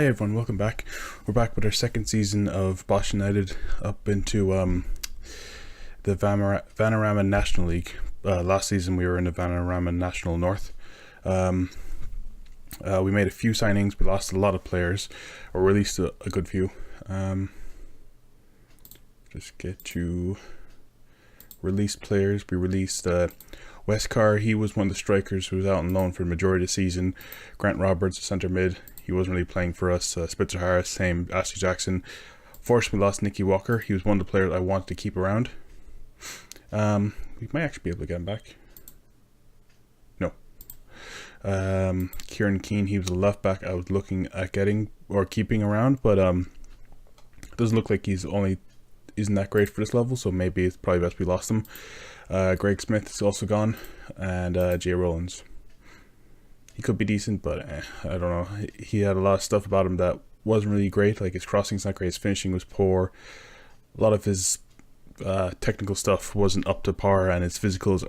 everyone, welcome back. We're back with our second season of Bosch United up into the Vanarama National League. Last season we were in the Vanarama National North. We made a few signings, we lost a lot of players, or released a good few. Just get to release players. We released Westcar. He was one of the strikers who was out on loan for the majority of the season. Grant Roberts, centre mid. He wasn't really playing for us. Spitzer Harris, same. Ashley Jackson. Fortunately, we lost Nicky Walker. He was one of the players I wanted to keep around. We might actually be able to get him back. No. Kieran Keane, he was a left back I was looking at getting or keeping around, but it doesn't look like isn't that great for this level, so maybe it's probably best we lost him. Greg Smith is also gone, and Jay Rollins. He could be decent, but I don't know. He had a lot of stuff about him that wasn't really great. Like his crossing's not great, his finishing was poor. A lot of his technical stuff wasn't up to par, and his physicals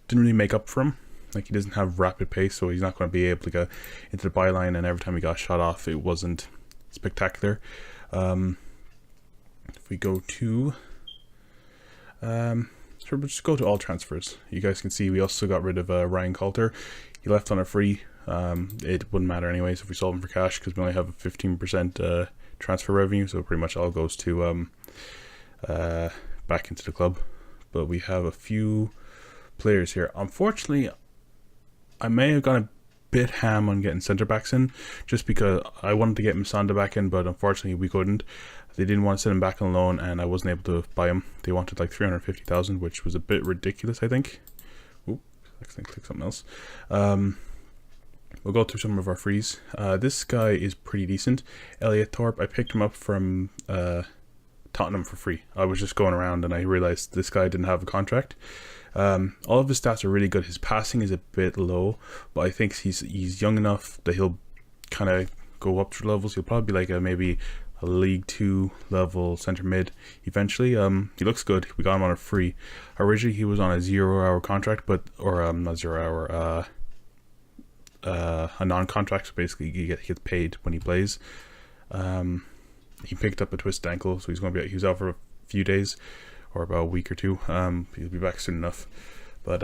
didn't really make up for him. Like he doesn't have rapid pace, so he's not going to be able to go into the byline. And every time he got shot off, it wasn't spectacular. If we go to, so we'll just go to all transfers. You guys can see we also got rid of Ryan Coulter. He left on a free. It wouldn't matter anyways if we sold him for cash, because we only have a 15% transfer revenue, so pretty much all goes to back into the club. But we have a few players here. Unfortunately, I may have gone a bit ham on getting centre backs in, just because I wanted to get Masanda back in, but unfortunately we couldn't. They didn't want to send him back on loan, and I wasn't able to buy him. They wanted like 350,000, which was a bit ridiculous, I think. Oop, I accidentally clicked something else. We'll go through some of our frees. This guy is pretty decent. Elliot Thorpe, I picked him up from Tottenham for free. I was just going around and I realized this guy didn't have a contract. All of his stats are really good. His passing is a bit low, but I think he's young enough that he'll kind of go up through levels. He'll probably be like maybe a League 2 level centre mid eventually. He looks good. We got him on a free. Originally he was on a 0-hour contract, not 0 hour, a non-contract, so basically he gets paid when he plays. He picked up a twisted ankle, so he was out for a few days, or about a week or two. He'll be back soon enough, but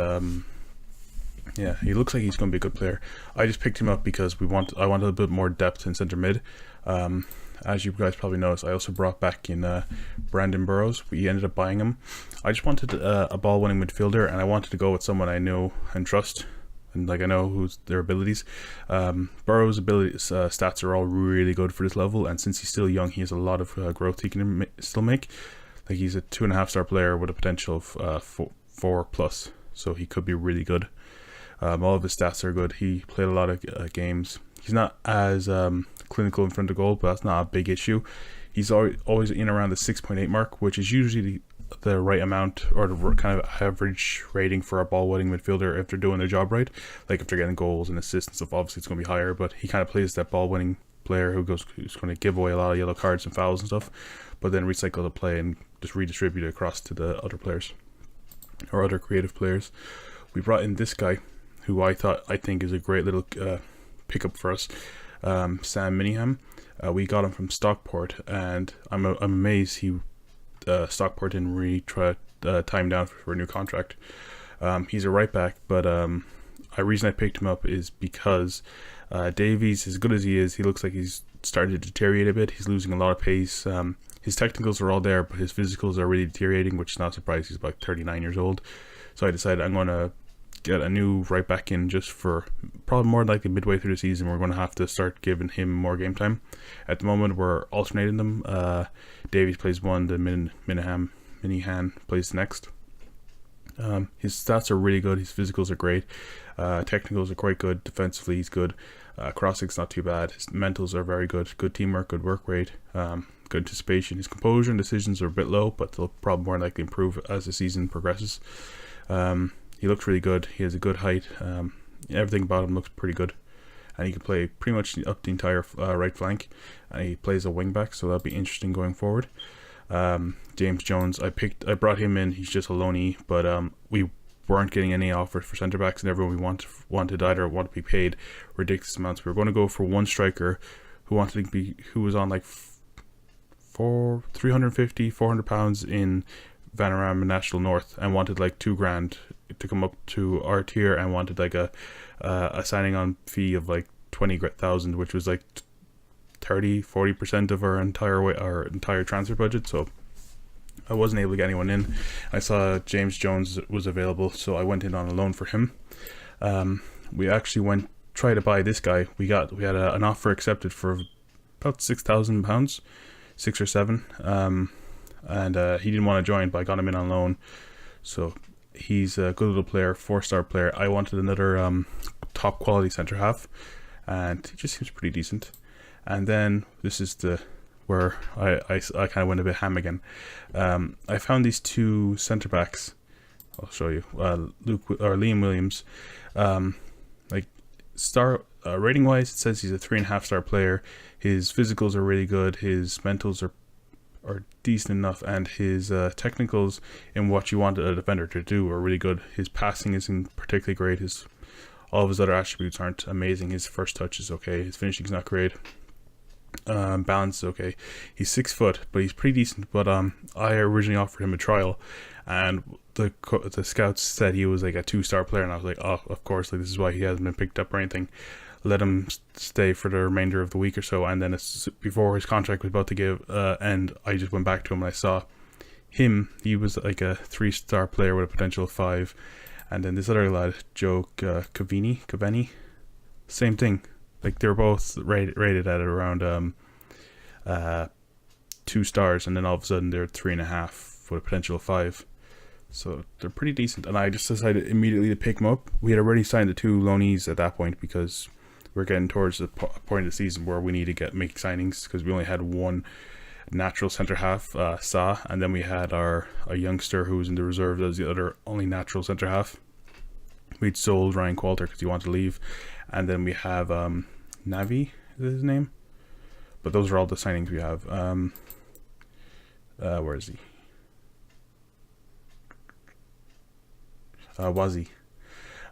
yeah, he looks like he's going to be a good player. I just picked him up because I want a little bit more depth in centre mid. As you guys probably noticed, I also brought back in Brandon Burrows. We ended up buying him. I just wanted a ball-winning midfielder, and I wanted to go with someone I know and trust, and like I know who's their abilities. Burrows' stats are all really good for this level, and since he's still young, he has a lot of growth he can still make. Like he's a 2.5-star player with a potential of 4+, so he could be really good. All of his stats are good. He played a lot of games. He's not as clinical in front of goal, but that's not a big issue. He's always in around the 6.8 mark, which is usually the right amount, or the kind of average rating for a ball-winning midfielder if they're doing their job right. Like if they're getting goals and assists and stuff, obviously it's going to be higher, but he kind of plays that ball-winning player who's going to give away a lot of yellow cards and fouls and stuff, but then recycle the play and just redistribute it across to the other players or other creative players. We brought in this guy who I think is a great little pickup for us, Sam Miniham. We got him from Stockport, and I'm amazed Stockport didn't really try time down for a new contract. He's a right back, but the reason I picked him up is because Davies, as good as he is, he looks like he's starting to deteriorate a bit. He's losing a lot of pace. His technicals are all there, but his physicals are really deteriorating, which is not surprising. He's about 39 years old. So I decided I'm going to get a new right back in, just for probably more likely midway through the season. We're going to have to start giving him more game time. At the moment we're alternating them. Davies plays one, then Minihan plays the next. His stats are really good. His physicals are great. Technicals are quite good. Defensively he's good. Crossing's not too bad. His mentals are very good. Good teamwork, good work rate, good anticipation. His composure and decisions are a bit low, but they'll probably more likely improve as the season progresses. He looks really good. He has a good height. Everything about him looks pretty good, and he can play pretty much up the entire right flank, and he plays a wing back, so that'll be interesting going forward. James Jones, I brought him in. He's just a loanee, but we weren't getting any offers for centre backs, and everyone we wanted either want to be paid ridiculous amounts. We were going to go for one striker who was on like 350, 400 pounds in Vanarama National North and wanted like $2,000 to come up to our tier, and wanted like a signing on fee of like 20,000, which was like 30-40% of our entire transfer budget. So I wasn't able to get anyone in. I saw James Jones was available, so I went in on a loan for him. We actually tried to buy this guy. We had an offer accepted for about £6,000, 6 or 7, and he didn't want to join, but I got him in on loan. So he's a good little player, 4-star player. I wanted another top quality centre half, and he just seems pretty decent. And then this is where I kind of went a bit ham again. I found these 2 centre backs. I'll show you. Liam Williams. Like star rating wise, it says he's a 3.5-star player. His physicals are really good. His mentals are decent enough, and his technicals in what you want a defender to do are really good. His passing isn't particularly great. All of his other attributes aren't amazing. His first touch is okay. His finishing's not great. Balance is okay. He's 6 foot, but he's pretty decent. But I originally offered him a trial, and the scouts said he was like a 2-star player, and I was like, oh, of course, like this is why he hasn't been picked up or anything. Let him stay for the remainder of the week or so, and then before his contract was about to end, I just went back to him and I saw him. He was like a 3-star player with a potential of 5, and then this other lad, Joe Cavani, same thing. Like they're both rated at around 2 stars, and then all of a sudden they're 3.5 with a potential of 5. So they're pretty decent, and I just decided immediately to pick them up. We had already signed the 2 loanees at that point because we're getting towards the point of the season where we need to make signings, because we only had 1 natural centre half, Sa, and then we had a youngster who was in the reserve as the other only natural centre half. We'd sold Ryan Coulter because he wanted to leave, and then we have Navi is his name, but those are all the signings we have. Where is he? Wazi.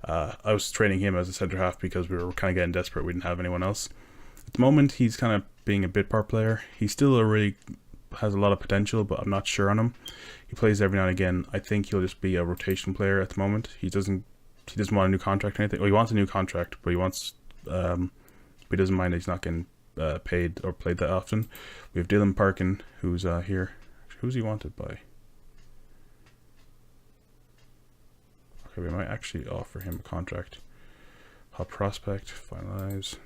I was training him as a centre half because we were kind of getting desperate. We didn't have anyone else. At the moment, he's kind of being a bit part player. He still has a lot of potential, but I'm not sure on him. He plays every now and again. I think he'll just be a rotation player at the moment. He doesn't want a new contract or anything. Well, he wants a new contract, but he doesn't mind that he's not getting paid or played that often. We have Dylan Parkin, who's here. Who's he wanted by? Okay, we might actually offer him a contract. Hot prospect, finalize.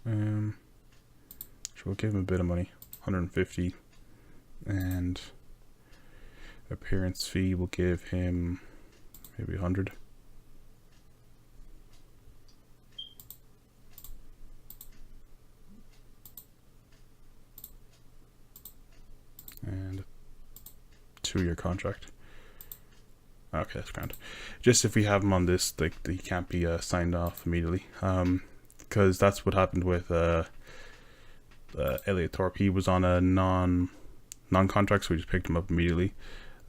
So we'll give him a bit of money, 150, and appearance fee will give him maybe 100. And 2-year contract. Okay, that's grand. Just if we have him on this, like he can't be signed off immediately, because that's what happened with Elliot Thorpe. He was on a non-contract, so we just picked him up immediately.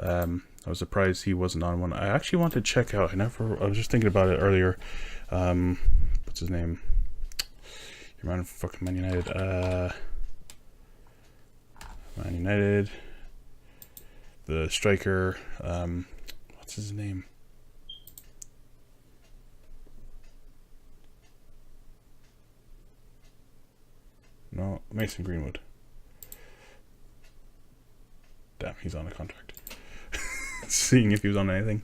I was surprised he wasn't on one. I actually want to check out. I was just thinking about it earlier. What's his name? Your man, fucking Man United. Man United. The striker. What's his name? No, Mason Greenwood. Damn, he's on a contract. Seeing if he was on anything.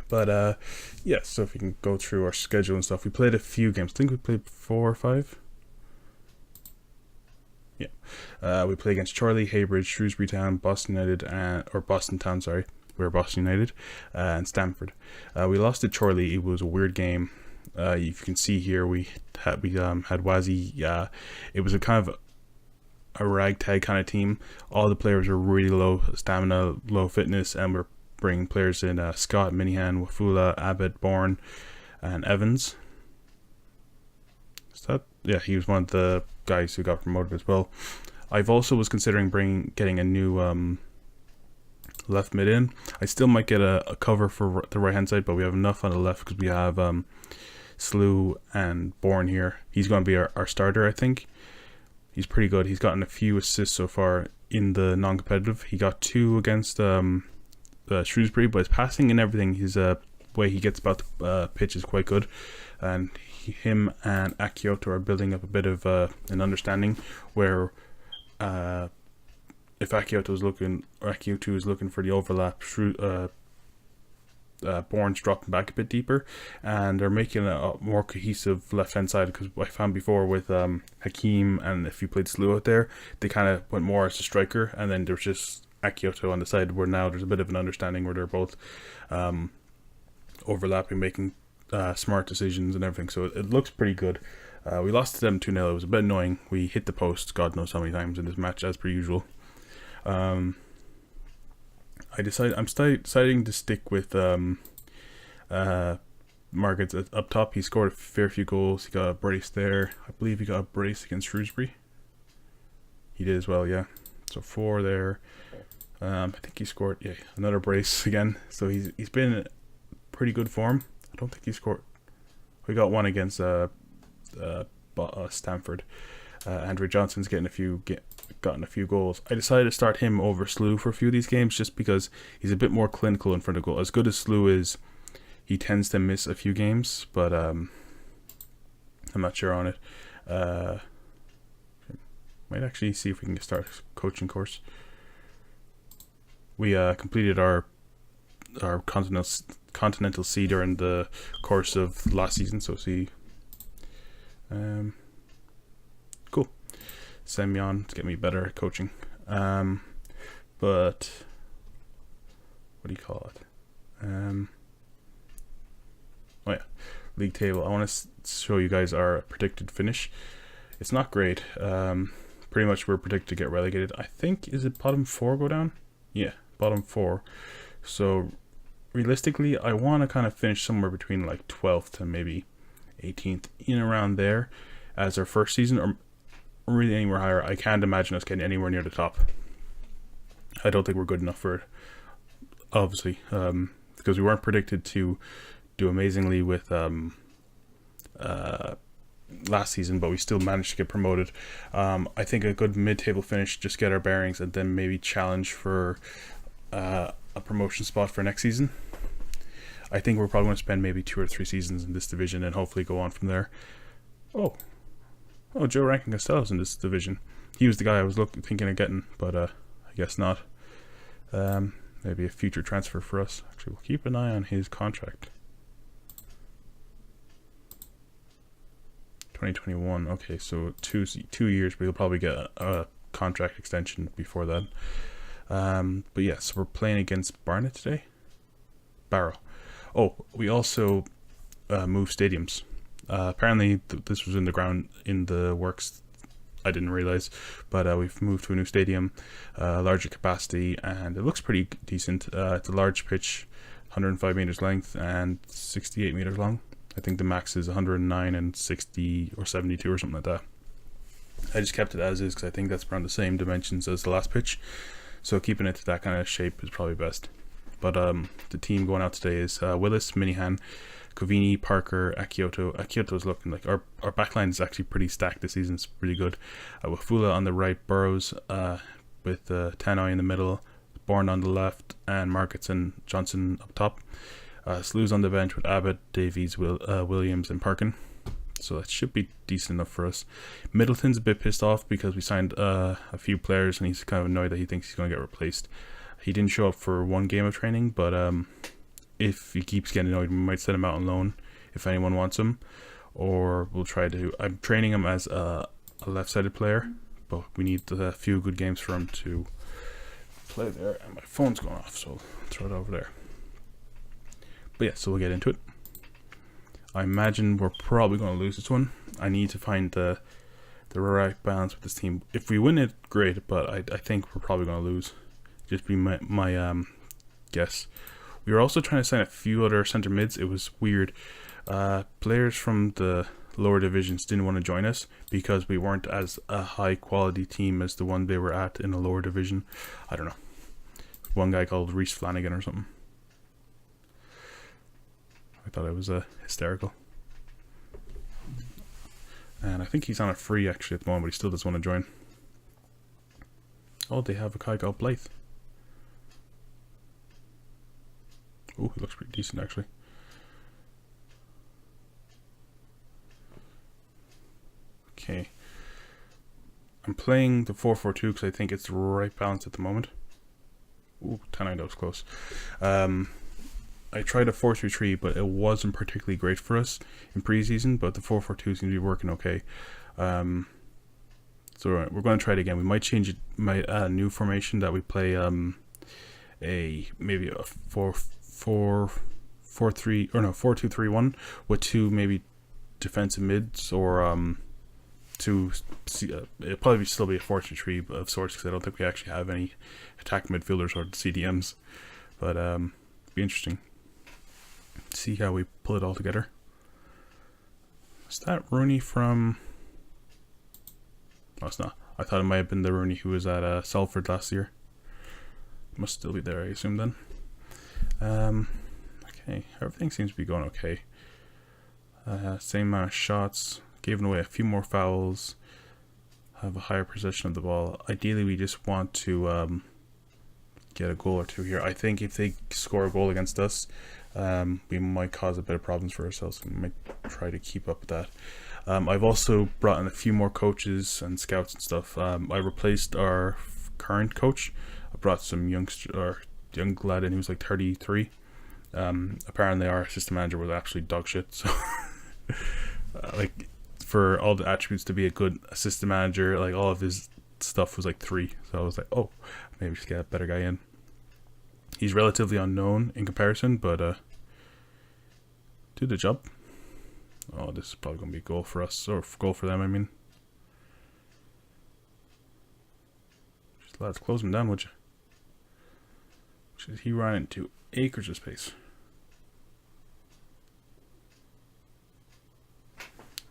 But yeah, so if we can go through our schedule and stuff. We played a few games. I think we played 4 or 5. Yeah. We played against Chorley, Haybridge, Shrewsbury Town, Boston United, or Boston Town, sorry. We were Boston United, and Stamford. We lost to Chorley. It was a weird game. You can see here we had Wazi. It was a kind of a ragtag kind of team. All the players were really low stamina, low fitness, and we're bringing players in Scott, Minihan, Wafula, Abbott, Bourne, and Evans. Is that? Yeah, he was one of the guys who got promoted as well. I've also was considering getting a new left mid in. I still might get a cover for the right hand side, but we have enough on the left because we have Slew and Bourne here. He's going to be our starter, I think. He's pretty good. He's gotten a few assists so far in the non-competitive. He got 2 against Shrewsbury, but his passing and everything, his way he gets about the pitch is quite good. And him and Akioto are building up a bit of an understanding where if Akioto is looking for the overlap, Bourne's dropping back a bit deeper, and they're making a more cohesive left hand side. Because I found before with Hakeem, and if you played Slew out there, they kind of went more as a striker, and then there's just Akioto on the side, where now there's a bit of an understanding where they're both overlapping, making smart decisions and everything. So it looks pretty good. We lost to them 2-0. It was a bit annoying. We hit the post God knows how many times in this match, as per usual. I'm deciding to stick with Margaret's up top. He scored a fair few goals. He got a brace there. I believe he got a brace against Shrewsbury. He did as well, yeah. So 4 there. I think he scored another brace again. So he's been in pretty good form. I don't think he scored. We got 1 against Stamford. Andrew Johnson's gotten a few goals. I decided to start him over Slew for a few of these games just because he's a bit more clinical in front of goal. As good as Slew is, he tends to miss a few games, but I'm not sure on it. Might actually see if we can start a coaching course. We completed our continental C during the course of last season, so see. Cool. Send me on to get me better at coaching. But what do you call it? Oh yeah, league table. I want to show you guys our predicted finish. It's not great. Pretty much we're predicted to get relegated. I think, is it bottom 4 go down? Yeah, bottom 4. So realistically, I want to kind of finish somewhere between like 12th to maybe 18th, in around there, as our first season, or really anywhere higher. I can't imagine us getting anywhere near the top. I don't think we're good enough for it, obviously, because we weren't predicted to do amazingly with last season, but we still managed to get promoted. I think a good mid-table finish, just get our bearings, and then maybe challenge for a promotion spot for next season. I think we're probably going to spend maybe 2 or 3 seasons in this division and hopefully go on from there. Oh, Joe Rankin Costello's in this division. He was the guy I was thinking of getting, but I guess not. Maybe a future transfer for us. Actually, we'll keep an eye on his contract. 2021. Okay, so 2 years, but he'll probably get a contract extension before that. But yes, we're playing against Barnet today. Barrow. Oh, we also moved stadiums. Apparently this was in the works. I didn't realize, but we've moved to a new stadium, larger capacity, and it looks pretty decent. It's a large pitch, 105 meters length and 68 meters long. I think the max is 109 and 60 or 72 or something like that. I just kept it as is because I think that's around the same dimensions as the last pitch, so keeping it to that kind of shape is probably best. But the team going out today is Willis, Minihan, Covini, Parker, Akioto. Akioto's looking like our backline is actually pretty stacked this season. It's pretty good. Wafula on the right, Burrows with Tannoy in the middle, Bourne on the left, and Markets and Johnson up top. Slew's on the bench with Abbott, Davies, Williams, and Parkin. So that should be decent enough for us. Middleton's a bit pissed off because we signed a few players, and he's kind of annoyed that he thinks he's going to get replaced. He didn't show up for 1 game of training, but if he keeps getting annoyed, we might send him out on loan if anyone wants him, or we'll try to. I'm training him as a left-sided player, but we need a few good games for him to play there. And my phone's going off, so I'll throw it over there. But yeah, so we'll get into it. I imagine we're probably going to lose this one. I need to find the right balance with this team. If we win it, great, but I think we're probably going to lose. Just be my guess. We were also trying to sign a few other centre mids. It was weird. Players from the lower divisions didn't want to join us because we weren't as a high quality team as the one they were at in the lower division. I don't know. one guy called Reese Flanagan or something. I thought it was hysterical. And I think he's on a free actually at the moment, but he still doesn't want to join. Oh, they have a guy called Blythe. Oh, he looks pretty decent actually. Okay. I'm playing the 4-4-2 because I think it's the right balance at the moment. Ooh, 10-9, that was close. I tried a 4-3-3, but it wasn't particularly great for us in preseason, but the 4-4-2 seems to be working okay. So we're going to try it again. We might change it, might add a new formation that we play maybe a 4-2-3-1 with two maybe defensive mids, or it'll probably still be a 4-3-3 of sorts, because I don't think we actually have any attack midfielders or CDMs, but be interesting. See how we pull it all together. Is that Rooney from... No, it's not. I thought it might have been the Rooney who was at Salford last year. Must still be there, I assume then. Okay, everything seems to be going okay. Same amount of shots, giving away a few more fouls, have a higher possession of the ball. Ideally we just want to get a goal or two here. I think if they score a goal against us, we might cause a bit of problems for ourselves. We might try to keep up with that. I've also brought in a few more coaches and scouts and stuff. I replaced our current coach. I brought some young lad in who was like 33. Apparently our assistant manager was actually dog shit, so like for all the attributes to be a good assistant manager, like all of his stuff was like 3. So I was like, oh, maybe just get a better guy in. He's relatively unknown in comparison, but do the job. Oh, this is probably going to be a goal for us, or goal for them, I mean. Just lads, close him down, would you? He ran into acres of space.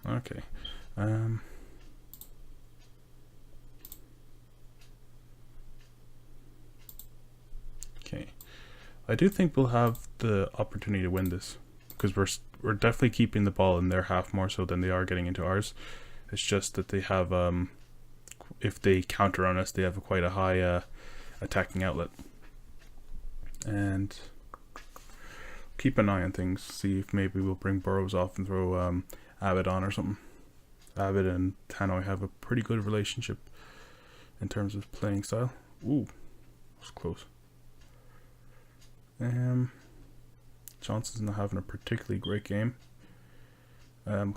Okay. Okay. I do think we'll have the opportunity to win this, because we're definitely keeping the ball in their half more so than they are getting into ours. It's just that they have, if they counter on us, they have quite a high attacking outlet. And keep an eye on things, see if maybe we'll bring Burrows off and throw Abbott on or something. Abbott and Tannoy have a pretty good relationship in terms of playing style. Ooh, that's close. Johnson's not having a particularly great game.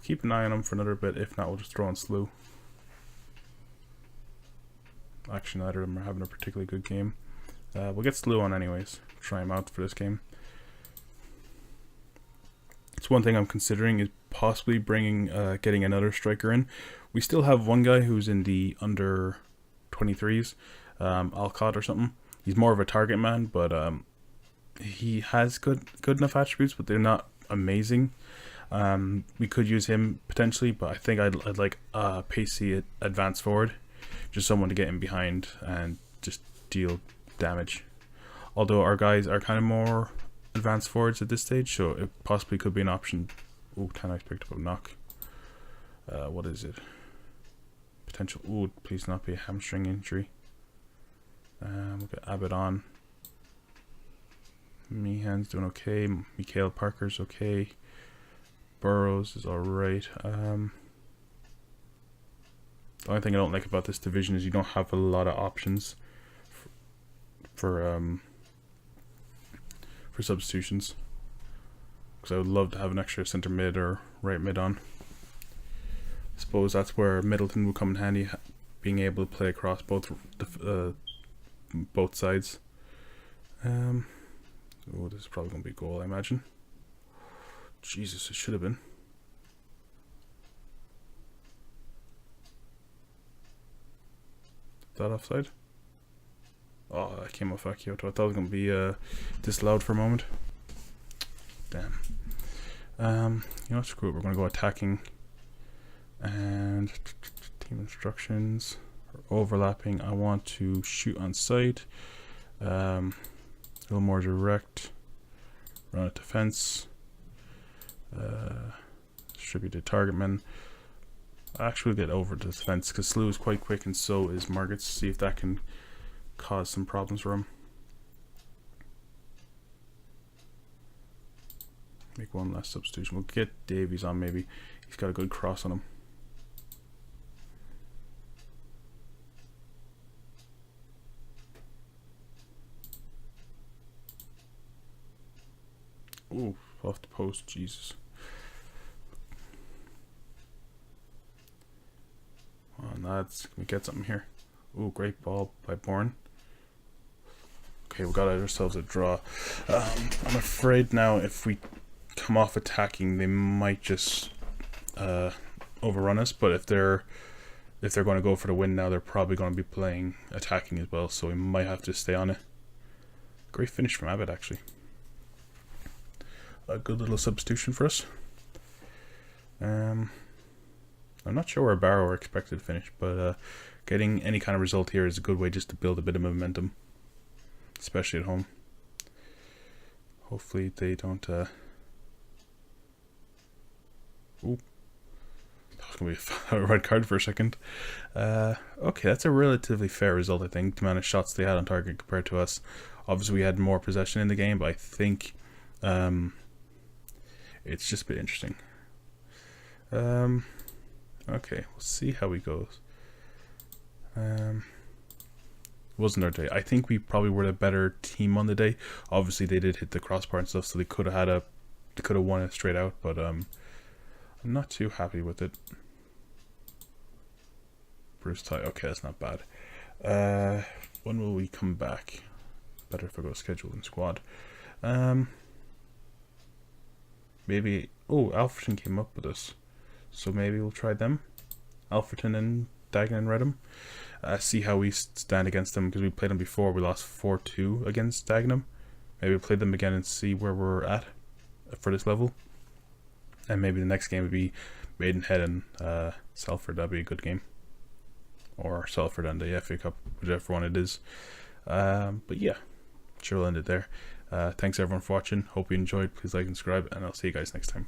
Keep an eye on him for another bit. If not, we'll just throw on Slew. Actually, neither of them are having a particularly good game. We'll get Slew on anyways. Try him out for this game. It's one thing I'm considering is possibly getting another striker in. We still have one guy who's in the under 23s, Alcott or something. He's more of a target man, but he has good enough attributes, but they're not amazing. We could use him potentially, but I think I'd like a pacey advance forward, just someone to get in behind and just deal damage. Although our guys are kind of more advanced forwards at this stage, so it possibly could be an option. Oh, 10-9 picked up a knock. What is it? Potential. Oh, please not be a hamstring injury. We'll get Abbott on. Meehan's doing okay. Mikael Parker's okay. Burrows is alright. The only thing I don't like about this division is you don't have a lot of options for substitutions. Because I would love to have an extra centre mid or right mid on. I suppose that's where Middleton would come in handy, being able to play across both sides. Oh, this is probably going to be a goal, I imagine. Jesus, it should have been. Is that offside? Oh, that came off Akioto. I thought it was going to be disallowed for a moment. Damn. You know, screw it. We're going to go attacking. And team instructions. Overlapping. I want to shoot on sight. little more direct. Run at defense. Distributed target men. Actually, we'll get over to defense because Slew is quite quick and so is Margits. See if that can cause some problems for him. Make one last substitution. We'll get Davies on maybe. He's got a good cross on him. Ooh, off the post, Jesus. Come on, lads. Can we get something here? Ooh, great ball by Bourne. Okay, we got ourselves a draw. I'm afraid now if we come off attacking, they might just overrun us. But if they're going to go for the win now, they're probably going to be playing attacking as well. So we might have to stay on it. Great finish from Abbott, actually. A good little substitution for us. I'm not sure where Barrow are expected to finish, but getting any kind of result here is a good way just to build a bit of momentum, especially at home. Hopefully they don't. Ooh, that was gonna be a red card for a second. Okay, that's a relatively fair result, I think. The amount of shots they had on target compared to us. Obviously, we had more possession in the game, but I think it's just a bit interesting. Okay, we'll see how he goes. Wasn't our day. I think we probably were the better team on the day. Obviously, they did hit the crossbar and stuff, so they could have won it straight out. But I'm not too happy with it. Bruce tie. Okay, that's not bad. When will we come back? Better if I go schedule and squad. Maybe. Oh, Alfreton came up with us, so maybe we'll try them. Alfreton and Dagenham and Redham. See how we stand against them, because we played them before. We lost 4-2 against Dagenham. Maybe we'll play them again and see where we're at for this level. And maybe the next game would be Maidenhead and Salford. That'd be a good game. Or Salford and the FA Cup, whichever one it is. But yeah, sure we'll end it there. Thanks everyone for watching. Hope you enjoyed. Please like and subscribe, and I'll see you guys next time.